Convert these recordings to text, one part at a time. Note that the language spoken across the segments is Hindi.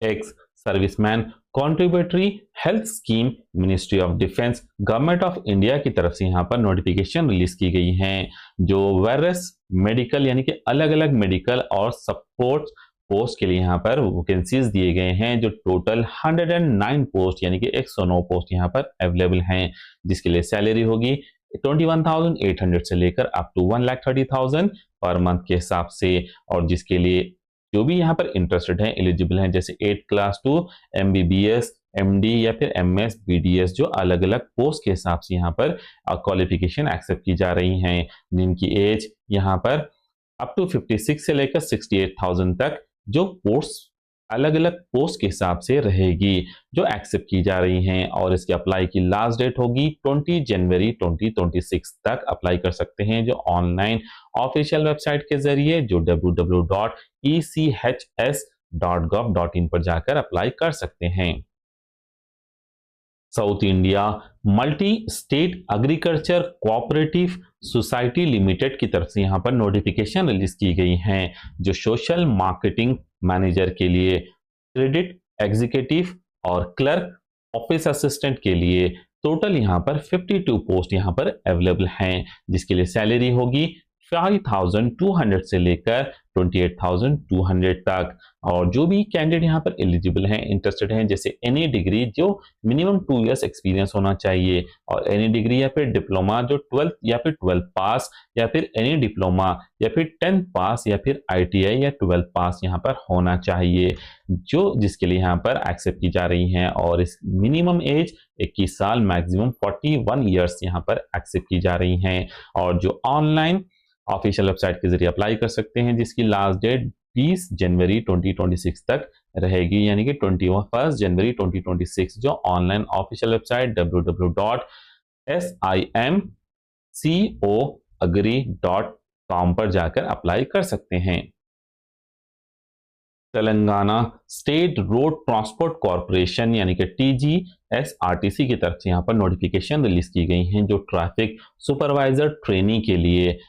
Ex serviceman contributory health scheme ministry of defence government of India की तरफ से यहाँ पर नोटिफिकेशन रिलीज की गई हैं, जो वेरियस मेडिकल यानी कि अलग अलग मेडिकल और सपोर्ट पोस्ट के लिए यहाँ पर वैकेंसीज दिए गए हैं, जो टोटल 109 पोस्ट यानी कि 109 पोस्ट यहाँ पर अवेलेबल हैं, जिसके लिए सैलरी होगी 21,800 से लेकर अप टू 1,30,000 पर मंथ के हिसाब से। और जिसके लिए जो भी यहाँ पर इंटरेस्टेड हैं एलिजिबल हैं, जैसे 8 क्लास 2 MBBS MD या फिर MS BDS, जो अलग अलग पोस्ट के हिसाब से यहाँ पर क्वालिफिकेशन एक्सेप्ट की जा रही हैं, जिनकी एज यहाँ पर अप टू 56 से लेकर 68,000 तक जो पोस्ट अलग अलग पोस्ट के हिसाब से रहेगी जो एक्सेप्ट की जा रही हैं। और इसके अप्लाई की लास्ट डेट होगी 20 जनवरी 2026 तक अप्लाई कर सकते हैं, जो ऑनलाइन ऑफिशियल वेबसाइट के जरिए जो www.echs.gov.in पर जाकर अप्लाई कर सकते हैं। South India multi state agriculture cooperative society limited की तरफ से यहाँ पर नोटिफिकेशन रिलीज की गई हैं, जो सोशल मार्केटिंग मैनेजर के लिए, क्रेडिट एग्जीक्यूटिव और क्लर्क ऑफिस असिस्टेंट के लिए टोटल यहाँ पर 52 पोस्ट यहाँ पर अवेलेबल हैं, जिसके लिए सैलरी होगी 5,200 से लेकर 28,200 तक। और जो भी कैंडिडेट यहाँ पर एलिजिबल हैं, इंटरेस्टेड हैं, जैसे एनी डिग्री जो मिनिमम 2 इयर्स एक्सपीरियंस होना चाहिए, और एनी डिग्री या फिर डिप्लोमा जो 12th या फिर 12th पास, या फिर एनी डिप्लोमा या फिर 10th पास या फिर ITI या 12th पास यहाँ पर होना चाहिए, जो जिसके लिए यहाँ पर एक्सेप्ट की जा रही हैं। और इस मिनिमम एज 21 साल मैक्सिमम 41 ईयर्स यहाँ पर एक्सेप्ट की जा रही हैं, और जो ऑनलाइन ऑफिशियल वेबसाइट के जरिए अप्लाई कर सकते हैं, जिसकी लास्ट डेट 20 जनवरी 2026 तक रहेगी, यानी कि 21 जनवरी 2026 जो ऑनलाइन ऑफिशियल वेबसाइट www.simcoagri.com पर जाकर अप्लाई कर सकते हैं। Telangana state road transport corporation यानी कि TGSRTC की तरफ से यहाँ पर नोटिफिकेशन रिलीज की गई हैं, जो ट्रैफिक सुपरवाइजर ट्रेनी के लिए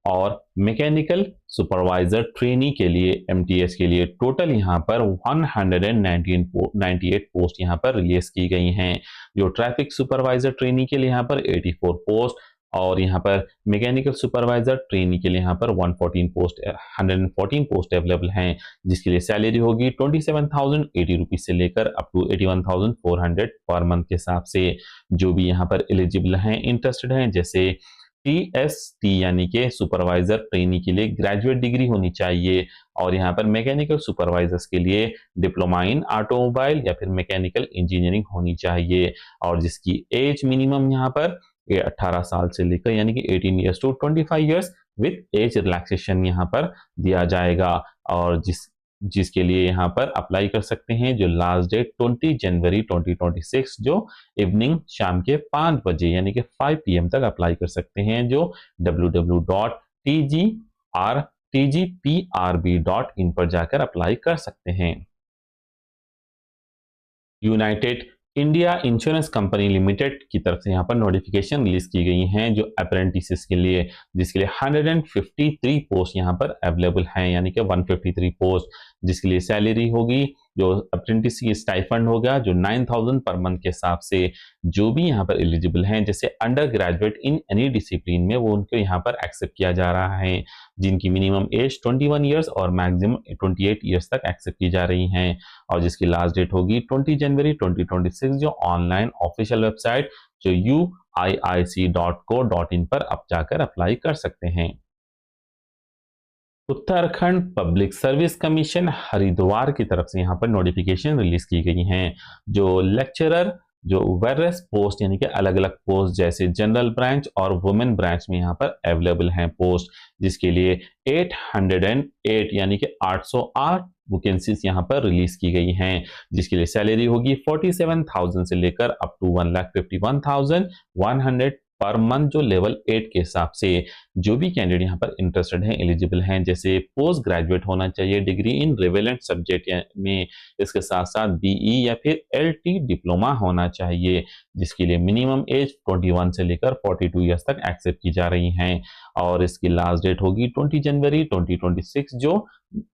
और मैकेनिकल सुपरवाइजर ट्रेनी के लिए MTS के लिए टोटल यहाँ पर 198 पोस्ट यहाँ पर रिलीज की गई हैं, जो ट्रैफिक सुपरवाइजर ट्रेनी के लिए यहाँ पर 84 पोस्ट, और यहाँ पर मैकेनिकल सुपरवाइजर ट्रेनी के लिए यहाँ पर 114 पोस्ट अवेलेबल हैं, जिसके लिए सैलरी होगी 27,080 रुपीज से लेकर अप टू 81,400 पर मंथ के हिसाब से। जो भी यहाँ पर एलिजिबल हैं, इंटरेस्टेड हैं, जैसे TST यानी कि सुपरवाइजर ट्रेनी के लिए ग्रेजुएट डिग्री होनी चाहिए, और यहाँ पर मैकेनिकल सुपरवाइजर्स के लिए डिप्लोमा इन ऑटोमोबाइल या फिर मैकेनिकल इंजीनियरिंग होनी चाहिए, और जिसकी एज मिनिमम यहाँ पर 18 साल से लेकर यानी कि 18 years to 25 years with age relaxation यहाँ पर दिया जाएगा, और जिसके लिए यहाँ पर अप्लाई कर सकते हैं, जो लास्ट डेट 20 जनवरी 2026 जो इवनिंग शाम के 5 बजे यानी कि 5 PM तक अप्लाई कर सकते हैं, जो www.tgprb.in पर जाकर अप्लाई कर सकते हैं। United India insurance company limited की तरफ से यहाँ पर नोटिफिकेशन रिलीज की गई हैं, जो अप्रेंटिसेस के लिए, जिसके लिए 153 पोस्ट यहाँ पर अवेलेबल हैं, यानी कि 153 पोस्ट, जिसके लिए सैलरी होगी, जो अप्रेंटिस की स्टाइफंड होगा जो 9,000 पर मंथ के हिसाब से। जो भी यहाँ पर एलिजिबल हैं, जैसे under graduate in any discipline में, वो उनको यहाँ पर एक्सेप्ट किया जा रहा है, जिनकी मिनिमम एज 21 ईयर्स और मैक्सिमम 28 ईयर्स तक एक्सेप्ट की जा रही हैं, और जिसकी लास्ट डेट होगी 20 जनवरी 2026 जो ऑनलाइन ऑफिशियल वेबसाइट जो uiic.co.in पर आप जाकर अप्लाई कर सकते हैं। Uttarakhand public service commission Haridwar की तरफ से यहाँ पर नोटिफिकेशन रिलीज की गई हैं, जो लेक्चरर जो वेरियस पोस्ट यानी कि अलग अलग पोस्ट जैसे जनरल ब्रांच और वुमेन ब्रांच में यहाँ पर अवेलेबल हैं पोस्ट, जिसके लिए 808 यानी कि 808 वैकेंसीज यहाँ पर रिलीज की गई हैं, जिसके लिए सैलरी होगी 47,000 से लेकर अप टू 1,51,100 पर मंथ, जो लेवल 8 के हिसाब से। जो भी कैंडिडेट यहाँ पर इंटरेस्टेड हैं, एलिजिबल हैं, जैसे पोस्ट ग्रेजुएट होना चाहिए डिग्री इन रिलेवेंट सब्जेक्ट में, इसके साथ साथ BE या फिर LT डिप्लोमा होना चाहिए, जिसके लिए मिनिमम एज 21 से लेकर 42 ईयर्स तक एक्सेप्ट की जा रही हैं, और इसकी लास्ट डेट होगी 20 जनवरी 2026 जो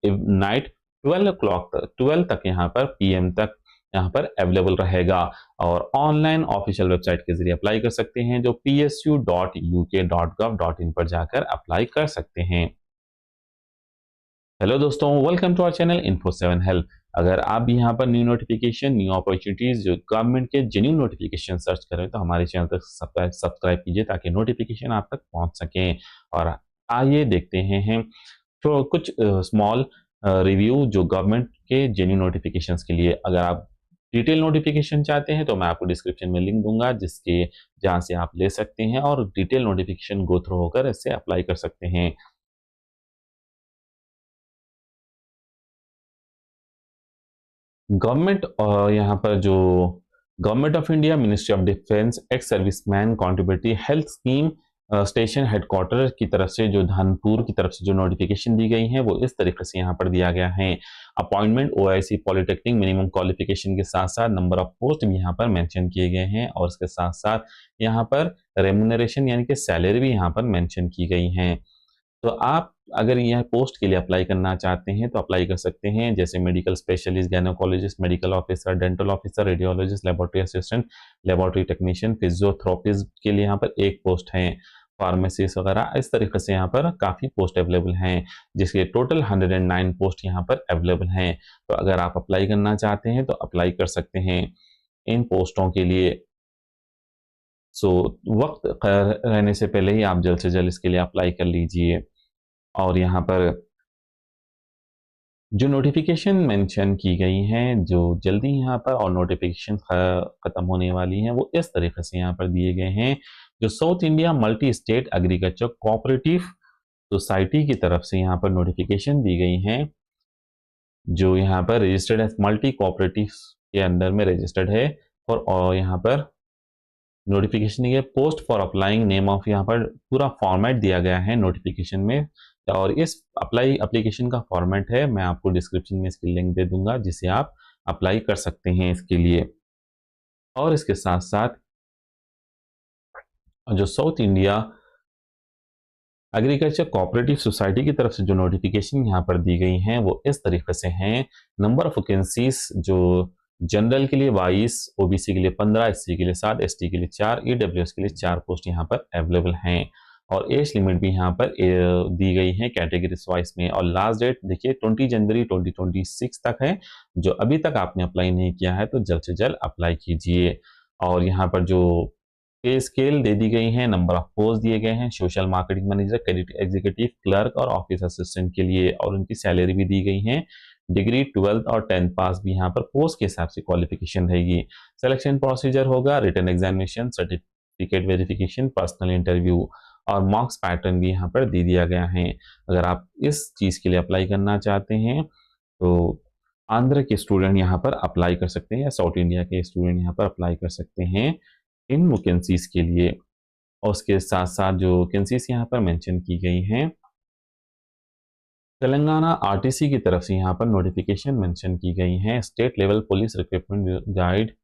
नाइट 12 तक यहाँ पर PM तक यहाँ पर अवेलेबल रहेगा। और ऑनलाइन ऑफिशियल वेबसाइट के जरिए अप्लाई कर सकते हैं, जो psu.uk.gov.in पर जाकर अप्लाई कर सकते हैं। हेलो दोस्तों, welcome to our channel Info7 help. अगर आप भी यहाँ पर न्यू नोटिफिकेशन, न्यू अपॉर्चुनिटीज, जो गवर्नमेंट के जेन्युइन नोटिफिकेशन सर्च करें तो हमारे चैनल तक सब्सक्राइब कीजिए ताकि नोटिफिकेशन आप तक पहुँच सकें। और आइए देखते हैं तो कुछ स्मॉल रिव्यू जो गवर्नमेंट के जेन्युइन नोटिफिकेशंस के लिए। अगर आप डिटेल नोटिफिकेशन चाहते हैं तो मैं आपको डिस्क्रिप्शन में लिंक दूंगा, जिसके जहां से आप ले सकते हैं और डिटेल नोटिफिकेशन गो थ्रू होकर इससे अप्लाई कर सकते हैं। गवर्नमेंट यहाँ पर जो government of India, ministry of defence, ex serviceman contributory health scheme station headquarter की तरफ से जो धानपुर की तरफ से जो नोटिफिकेशन दी गई है वो इस तरीके से यहाँ पर दिया गया है। Appointment OIC polytechnic minimum qualification के साथ साथ नंबर ऑफ पोस्ट भी यहाँ पर मेंशन किए गए हैं, और इसके साथ साथ यहाँ पर रेम्यूनरेशन यानी कि सैलरी भी यहाँ पर मेंशन की गई है। तो आप अगर यह पोस्ट के लिए अप्लाई करना चाहते हैं तो अप्लाई कर सकते हैं, जैसे medical specialist, gynaecologist, medical officer, dental officer, radiologist, laboratory assistant, laboratory technician, physiotherapist के लिए यहाँ पर एक पोस्ट है, फार्मेसिस्ट वगैरह। इस तरीके से यहाँ पर काफ़ी पोस्ट अवेलेबल हैं, जिसके टोटल 109 पोस्ट यहाँ पर अवेलेबल हैं। तो अगर आप अप्लाई करना चाहते हैं तो अप्लाई कर सकते हैं इन पोस्टों के लिए। सो वक्त रहने से पहले ही आप जल्द से जल्द इसके लिए अप्लाई कर लीजिए। और यहाँ पर जो नोटिफिकेशन मेंशन की गई हैं, जो जल्दी यहाँ पर और नोटिफिकेशन ख़त्म होने वाली हैं, वो इस तरीके से यहाँ पर दिए गए हैं। जो south India multi state agriculture cooperative society की तरफ से यहाँ पर नोटिफिकेशन दी गई हैं, जो यहाँ पर रजिस्टर्ड एज मल्टी कोऑपरेटिव के अंदर में रजिस्टर्ड है। और यहाँ पर नोटिफिकेशन ये post for applying name of, यहाँ पर पूरा फॉर्मेट दिया गया है नोटिफिकेशन में। और इस एप्लीकेशन का फॉर्मेट है, मैं आपको डिस्क्रिप्शन में इसकी लिंक दे दूंगा, जिसे आप अप्लाई कर सकते हैं इसके लिए। और इसके साथ साथ जो south India agriculture cooperative society की तरफ से जो नोटिफिकेशन यहाँ पर दी गई हैं वो इस तरीके से हैं। नंबर ऑफ वैकेंसीज जो जनरल के लिए 22, OBC के लिए 15, SC के लिए 7, ST के लिए 4, EWS के लिए 4 पोस्ट यहाँ पर अवेलेबल हैं। और एज लिमिट भी यहाँ पर दी गई है कैटेगरीज वाइज में। और लास्ट डेट देखिए 20 जनवरी 2026 तक है। जो अभी तक आपने अप्लाई नहीं किया है तो जल्द से जल्द अप्लाई कीजिए। और यहाँ पर जो पे स्केल दे दी गई है, नंबर ऑफ पोस्ट दिए गए हैं, social marketing manager, credit executive, clerk और ऑफिस असिस्टेंट के लिए, और उनकी सैलरी भी दी गई है। डिग्री 12th और 10th पास भी यहाँ पर पोस्ट के हिसाब से क्वालिफिकेशन रहेगी। सिलेक्शन प्रोसीजर होगा written examination, certificate verification, personal interview, और मार्क्स पैटर्न भी यहाँ पर दे दिया गया है। अगर आप इस चीज़ के लिए अप्लाई करना चाहते हैं तो आंध्र के स्टूडेंट यहाँ पर अप्लाई कर सकते हैं, या साउथ इंडिया के स्टूडेंट यहाँ पर अप्लाई कर सकते हैं इन वैकेंसीज के लिए। और उसके साथ साथ जो वैकेंसीज यहाँ पर मेंशन की गई हैं, तेलंगाना RTC की तरफ से यहाँ पर नोटिफिकेशन मेंशन की गई हैं। State level police recruitment guide,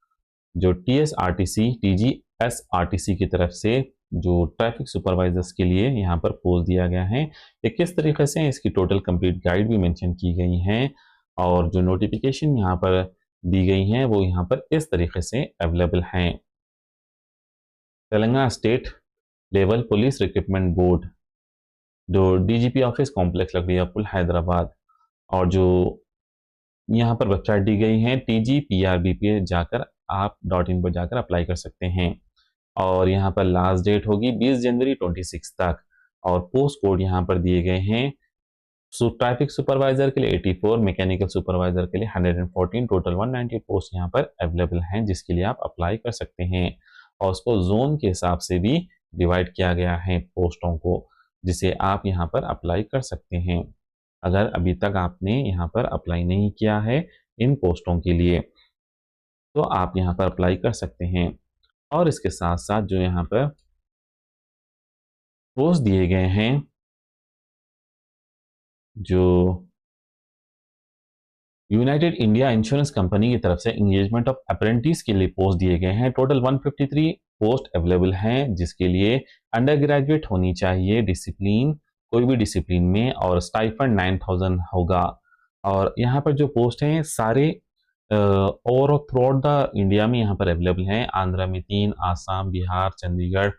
जो TSRTC TGSRTC की तरफ से जो ट्रैफिक सुपरवाइजर्स के लिए यहाँ पर पोस्ट दिया गया है। ये किस तरीके से इसकी टोटल कंप्लीट गाइड भी मेंशन की गई है। और जो नोटिफिकेशन यहाँ पर दी गई हैं वो यहाँ पर इस तरीके से अवेलेबल हैं। Telangana state level police recruitment board, जो DGP ऑफिस कॉम्प्लेक्स लकड़िया पुल हैदराबाद, और जो यहाँ पर वेबसाइट दी गई है TGPRB जाकर आप .in पर जाकर अप्लाई कर सकते हैं। और यहाँ पर लास्ट डेट होगी 20 जनवरी 26 तक। और पोस्ट कोड यहाँ पर दिए गए हैं। ट्रैफिक सुपरवाइजर के लिए 84, मैकेनिकल सुपरवाइजर के लिए 114, टोटल 190 पोस्ट यहाँ पर अवेलेबल हैं, जिसके लिए आप अप्लाई कर सकते हैं। और उसको जोन के हिसाब से भी डिवाइड किया गया है पोस्टों को, जिसे आप यहाँ पर अप्लाई कर सकते हैं। अगर अभी तक आपने यहाँ पर अप्लाई नहीं किया है इन पोस्टों के लिए तो आप यहाँ पर अप्लाई कर सकते हैं। और इसके साथ साथ जो यहाँ पर पोस्ट दिए गए हैं, जो यूनाइटेड इंडिया इंश्योरेंस कंपनी की तरफ से एंगेजमेंट ऑफ अप्रेंटिस के लिए पोस्ट दिए गए हैं। टोटल 153 पोस्ट अवेलेबल हैं, जिसके लिए अंडर ग्रेजुएट होनी चाहिए डिसिप्लिन, कोई भी डिसिप्लिन में, और स्टाइफंड 9000 होगा। और यहाँ पर जो पोस्ट हैं सारे और थ्रू आउट द इंडिया में यहाँ पर अवेलेबल हैं। आंध्र में 3, Assam, Bihar, Chandigarh,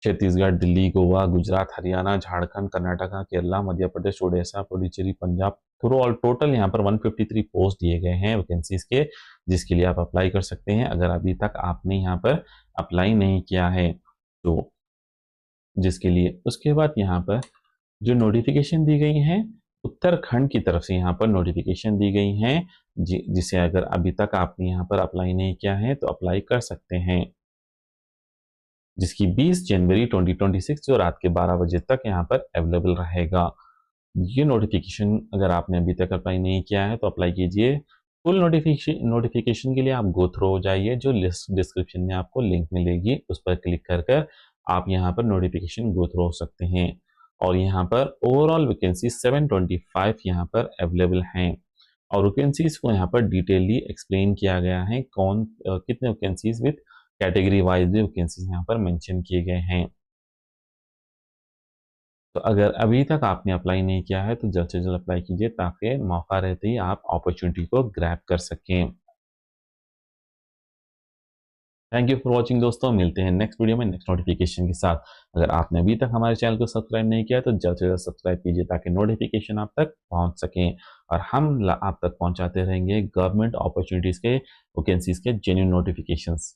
Chhattisgarh, Delhi, Goa, Gujarat, Haryana, Jharkhand, Karnataka, Kerala, Madhya Pradesh, Odisha, Puducherry, Punjab, through all total यहाँ पर 153 पोस्ट दिए गए हैं वैकेंसीज के, जिसके लिए आप अप्लाई कर सकते हैं अगर अभी तक आपने यहाँ पर अप्लाई नहीं किया है तो। जिसके लिए उसके बाद यहाँ पर जो नोटिफिकेशन दी गई है उत्तराखंड की तरफ से यहाँ पर नोटिफिकेशन दी गई है, जिसे अगर अभी तक आपने यहाँ पर अप्लाई नहीं किया है तो अप्लाई कर सकते हैं, जिसकी 20 जनवरी 2026 जो रात के 12 बजे तक यहाँ पर अवेलेबल रहेगा। ये नोटिफिकेशन अगर आपने अभी तक अप्लाई नहीं किया है तो अप्लाई कीजिए। फुल नोटिफिकेशन के लिए आप गो थ्रू हो जाइए, जो लिस्ट डिस्क्रिप्शन में आपको लिंक मिलेगी उस पर क्लिक कर आप यहाँ पर नोटिफिकेशन गो थ्रू हो सकते हैं। और यहाँ पर ओवरऑल वैकेंसी 725 यहाँ पर अवेलेबल हैं और वैकेंसीज को यहाँ पर डिटेलली एक्सप्लेन किया गया है, कितने वैकेंसीज विद कैटेगरी वाइज भी वैकेंसीज यहाँ पर मेंशन किए गए हैं। तो अगर अभी तक आपने अप्लाई नहीं किया है तो जल्द से जल्द अप्लाई कीजिए ताकि मौका रहते ही आप अपॉर्चुनिटी को ग्रैब कर सकें। थैंक यू फॉर वॉचिंग दोस्तों, मिलते हैं नेक्स्ट वीडियो में नेक्स्ट नोटिफिकेशन के साथ। अगर आपने अभी तक हमारे चैनल को सब्सक्राइब नहीं किया तो जल्द से जल्द सब्सक्राइब कीजिए ताकि नोटिफिकेशन आप तक पहुंच सकें और हम आप तक पहुंचाते रहेंगे गवर्नमेंट अपॉर्चुनिटीज़ के वैकेंसीज के जेन्युइन नोटिफिकेशंस।